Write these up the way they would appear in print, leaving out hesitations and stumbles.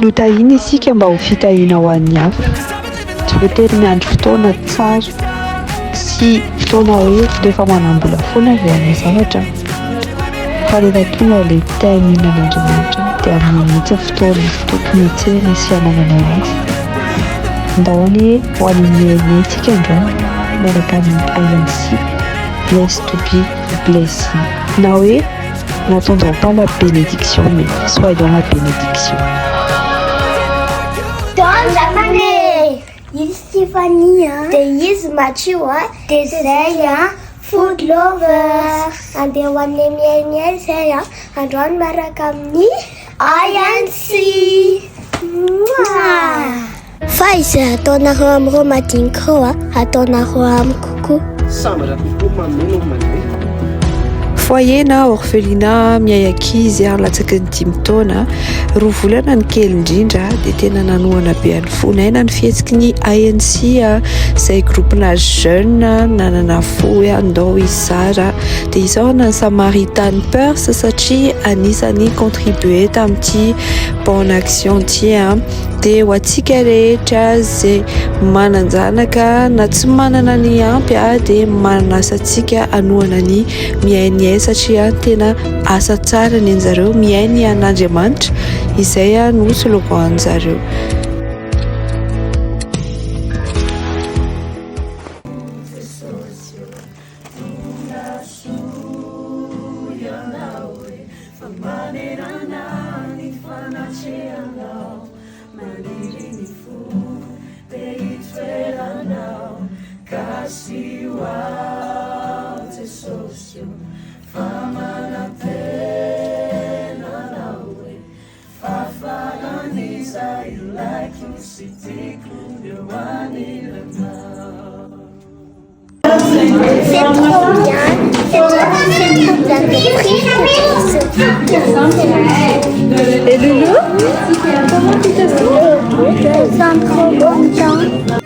notahina isika mba ho fitahina ho an'ny hafa tsy voatery miandro fotoana tsara sy fotoana hoe rehefa manambola foana avy ana zavatra fa rehefa tonga ilay fitahininan'Andriamanitra dia amin'n'mihitsy fotoana tokony hitsena sy hananana azy ndahony ho an'ny miaintsika androany miaraka amin'ny ANC bless to be blessing na hoe n'attendons pas la bénédiction mais soyons la bénédiction. Japonais, il Stéphanie, des is mature, des Zaya, food lover, and the one name Zaya, and one Marakamni, INC. Faiza, atona ho am romadinkoa, atona ho am kuku. Samara pikoma meno manay. Foyer na orphelinat miay ankizy latsaky ny 5 taona roa volana ny kely indrindra dia tena nanohana be any fonaina ny fihetsiky ny ANC izay groupena jeune nanana fo hoe andao izara dia izao na ny Samaritan Purse satria anisany contribué tamin'ity bonne action ty dia ho antsika rehetra izay mananjanaka na tsy manana ny ampy dia manasa antsika anohana ny miainy satria tena asa tsara ny anjareo miainy an'Andriamanitra izay no slogan anjareo. C'est trop bien, Et Loulou, comment tu te sens? je me sens trop content.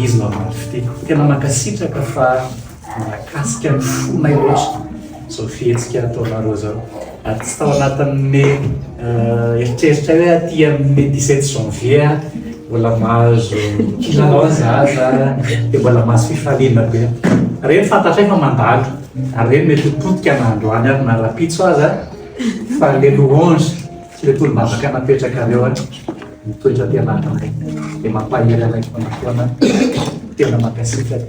Izy mamary fiteko tena mankasitraka fa mahakasika ny fonay loatra zao fihetsika ataonareo zao ary tsy tao anatin'ny eritreritra hoe aty amin'ny 17 janvier mbola mahazo kilalao zaza dia mbola mahazo fifaliana be reny fantatray fa mandalo ary reny mety potika n'androany ary na rapitso aza fa le louange tsy le tolo-bavaka napetraka reo mitoetra tianatray dia mampahery araiky manakoana tena mankasitraka.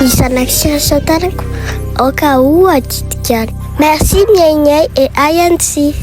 Isanaksia tanako, au cas où à Titkan. Merci Miaigny et INC.